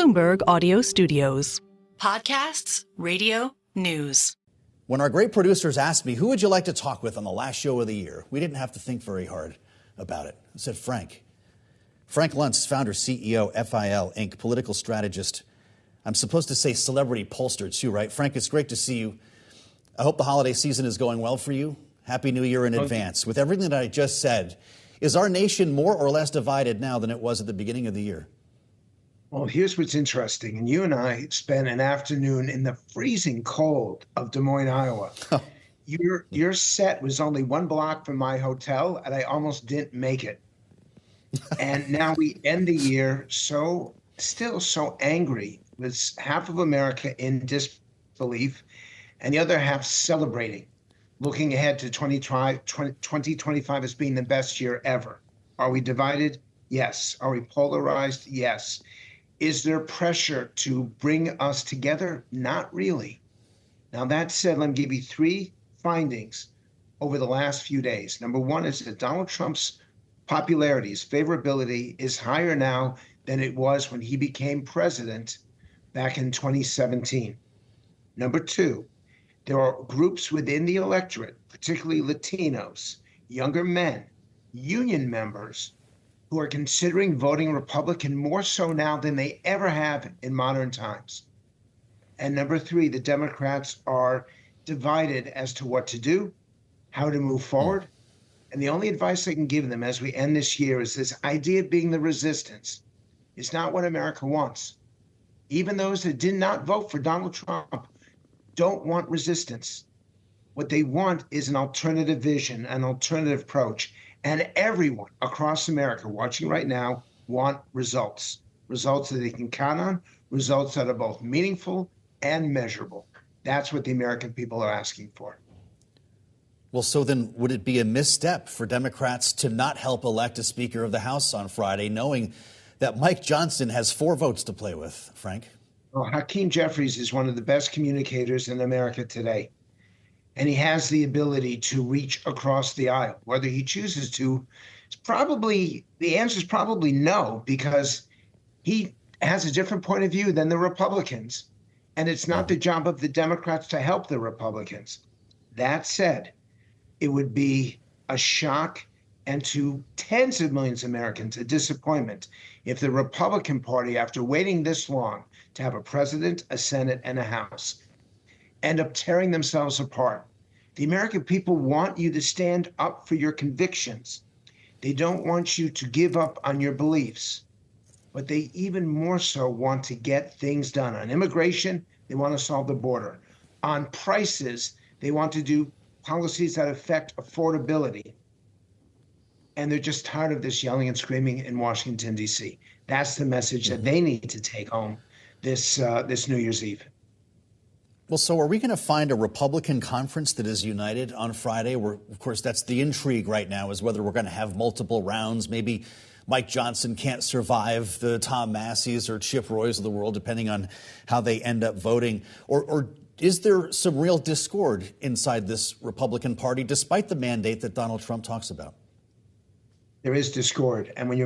Bloomberg Audio Studios. Podcasts, radio, news. When our great producers asked me, who would you like to talk with on the last show of the year? We didn't have to think very hard about it. I said Frank. Frank Luntz, founder, CEO, FIL, Inc., political strategist. I'm supposed to say celebrity pollster, too, right? Frank, it's great to see you. I hope the holiday season is going well for you. Happy New Year in advance. With everything that I just said, is our nation more or less divided now than it was at the beginning of the year? Well, here's what's interesting. And you and I spent an afternoon in the freezing cold of Des Moines, Iowa. Oh. Your set was only 1 block from my hotel, and I almost didn't make it. And now we end the year still so angry, with half of America in disbelief and the other half celebrating, looking ahead to 2025 as being the best year ever. Are we divided? Yes. Are we polarized? Yes. Is there pressure to bring us together? Not really. Now, that said, let me give you 3 findings over the last few days. Number 1 is that Donald Trump's popularity, his favorability, is higher now than it was when he became president back in 2017. Number 2, there are groups within the electorate, particularly Latinos, younger men, union members, who are considering voting Republican more so now than they ever have in modern times. And number 3, the Democrats are divided as to what to do, how to move forward. And the only advice I can give them as we end this year is this idea of being the resistance is not what America wants. Even those that did not vote for Donald Trump don't want resistance. What they want is an alternative vision, an alternative approach. And everyone across America watching right now want results that they can count on, results that are both meaningful and measurable. That's what the American people are asking for. Well, so then would it be a misstep for Democrats to not help elect a Speaker of the House on Friday, knowing that Mike Johnson has 4 votes to play with, Frank? Well, Hakeem Jeffries is one of the best communicators in America today. And he has the ability to reach across the aisle. Whether he chooses to, the answer is probably no, because he has a different point of view than the Republicans. And it's not the job of the Democrats to help the Republicans. That said, it would be a shock and to tens of millions of Americans a disappointment if the Republican Party, after waiting this long to have a president, a Senate, and a House, end up tearing themselves apart. The American people want you to stand up for your convictions. They don't want you to give up on your beliefs, but they even more so want to get things done. On immigration, they want to solve the border. On prices, they want to do policies that affect affordability. And they're just tired of this yelling and screaming in Washington, D.C. That's the message that they need to take home this New Year's Eve. Well, so are we going to find a Republican conference that is united on Friday? Where, of course, that's the intrigue right now, is whether we're going to have multiple rounds. Maybe Mike Johnson can't survive the Tom Masseys or Chip Roys of the world, depending on how they end up voting. Or is there some real discord inside this Republican Party, despite the mandate that Donald Trump talks about? There is discord. And when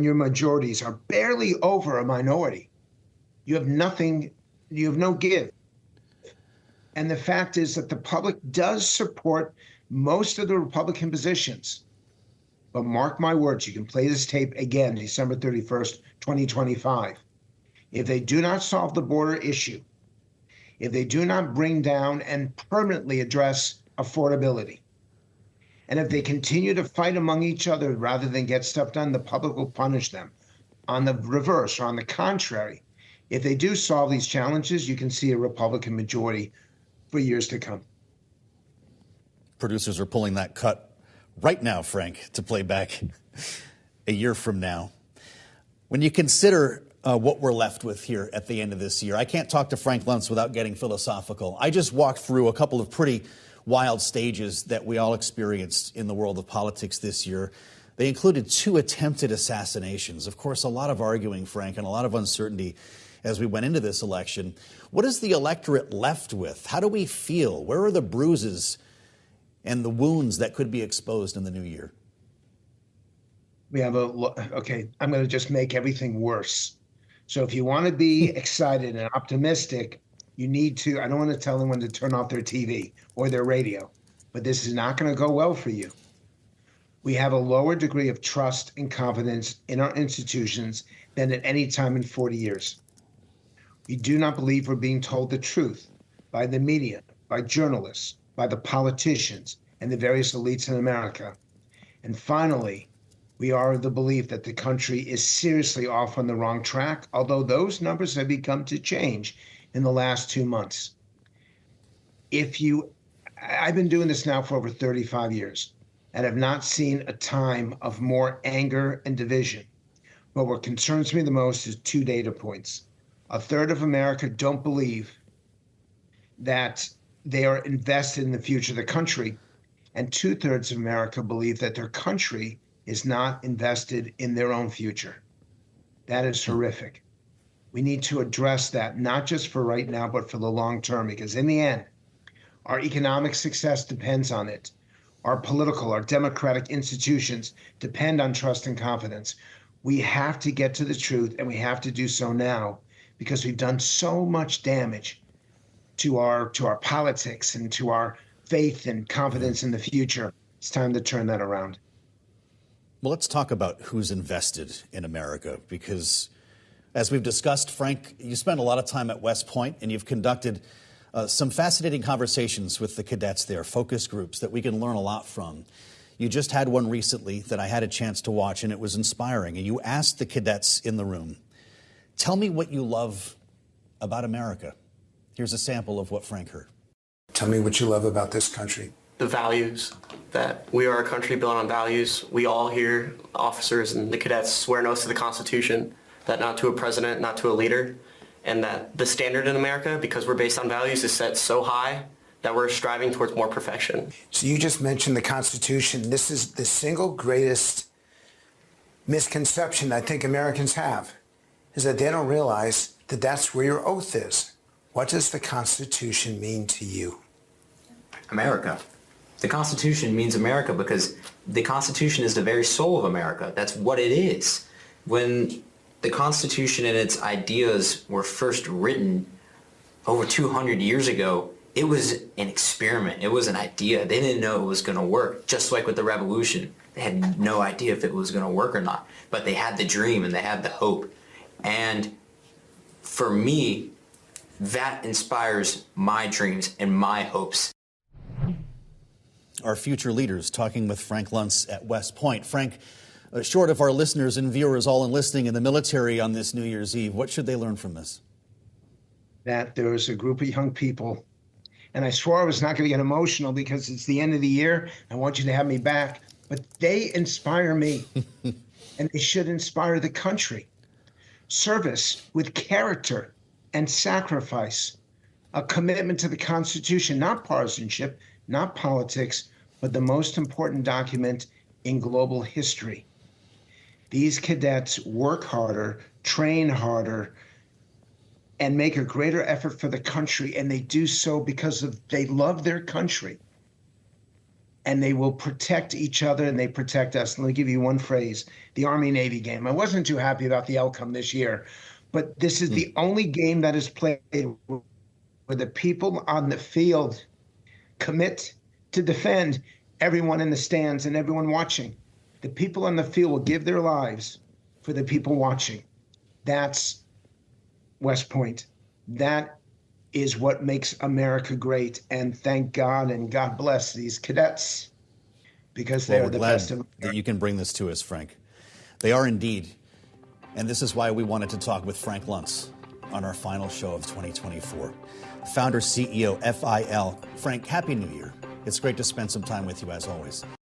your majorities are barely over a minority, you have no give. And the fact is that the public does support most of the Republican positions. But mark my words, you can play this tape again, December 31st, 2025. If they do not solve the border issue, if they do not bring down and permanently address affordability, and if they continue to fight among each other rather than get stuff done, the public will punish them. On the reverse, or on the contrary, if they do solve these challenges, you can see a Republican majority for years to come. Producers are pulling that cut right now, Frank, to play back a year from now. When you consider what we're left with here at the end of this year, I can't talk to Frank Luntz without getting philosophical. I just walked through a couple of pretty wild stages that we all experienced in the world of politics this year. They included 2 attempted assassinations. Of course, a lot of arguing, Frank, and a lot of uncertainty as we went into this election. What is the electorate left with? How do we feel? Where are the bruises and the wounds that could be exposed in the new year? We have I'm going to just make everything worse. So if you want to be excited and optimistic, you need to, I don't want to tell anyone to turn off their TV or their radio, but this is not going to go well for you. We have a lower degree of trust and confidence in our institutions than at any time in 40 years. We do not believe we're being told the truth by the media, by journalists, by the politicians, and the various elites in America. And finally, we are of the belief that the country is seriously off on the wrong track, although those numbers have begun to change in the last 2 months. I've been doing this now for over 35 years and have not seen a time of more anger and division. But what concerns me the most is 2 data points. A third of America don't believe that they are invested in the future of the country, and 2/3 of America believe that their country is not invested in their own future. That is horrific. We need to address that, not just for right now, but for the long term, because in the end, our economic success depends on it. Our political, our democratic institutions depend on trust and confidence. We have to get to the truth, and we have to do so now, because we've done so much damage to our politics and to our faith and confidence in the future. It's time to turn that around. Well, let's talk about who's invested in America, because as we've discussed, Frank, you spent a lot of time at West Point, and you've conducted some fascinating conversations with the cadets there, focus groups that we can learn a lot from. You just had one recently that I had a chance to watch, and it was inspiring. And you asked the cadets in the room, tell me what you love about America. Here's a sample of what Frank heard. Tell me what you love about this country. The values, that we are a country built on values. We all here, officers and the cadets, swear an oath to the Constitution, that not to a president, not to a leader, and that the standard in America, because we're based on values, is set so high that we're striving towards more perfection. So you just mentioned the Constitution. This is the single greatest misconception I think Americans have, is that they don't realize that that's where your oath is. What does the Constitution mean to you? America. The Constitution means America because the Constitution is the very soul of America. That's what it is. When the Constitution and its ideas were first written over 200 years ago, it was an experiment. It was an idea. They didn't know it was going to work, just like with the Revolution. They had no idea if it was going to work or not, but they had the dream and they had the hope. And for me, that inspires my dreams and my hopes. Our future leaders talking with Frank Luntz at West Point. Frank, short of our listeners and viewers all enlisting in the military on this New Year's Eve, what should they learn from this? That there's a group of young people, and I swore I was not going to get emotional because it's the end of the year. I want you to have me back, but they inspire me, and they should inspire the country. Service with character and sacrifice, a commitment to the Constitution, not partisanship, not politics, but the most important document in global history. These cadets work harder, train harder, and make a greater effort for the country, and they do so because they love their country. And they will protect each other, and they protect us. Let me give you one phrase, the Army-Navy game. I wasn't too happy about the outcome this year, but this is the only game that is played where the people on the field commit to defend everyone in the stands and everyone watching. The people on the field will give their lives for the people watching. That's West Point. That is what makes America great. And thank God and God bless these cadets, because they are the best of America. That you can bring this to us, Frank. They are indeed. And this is why we wanted to talk with Frank Luntz on our final show of 2024. Founder, CEO, FIL. Frank, Happy New Year. It's great to spend some time with you as always.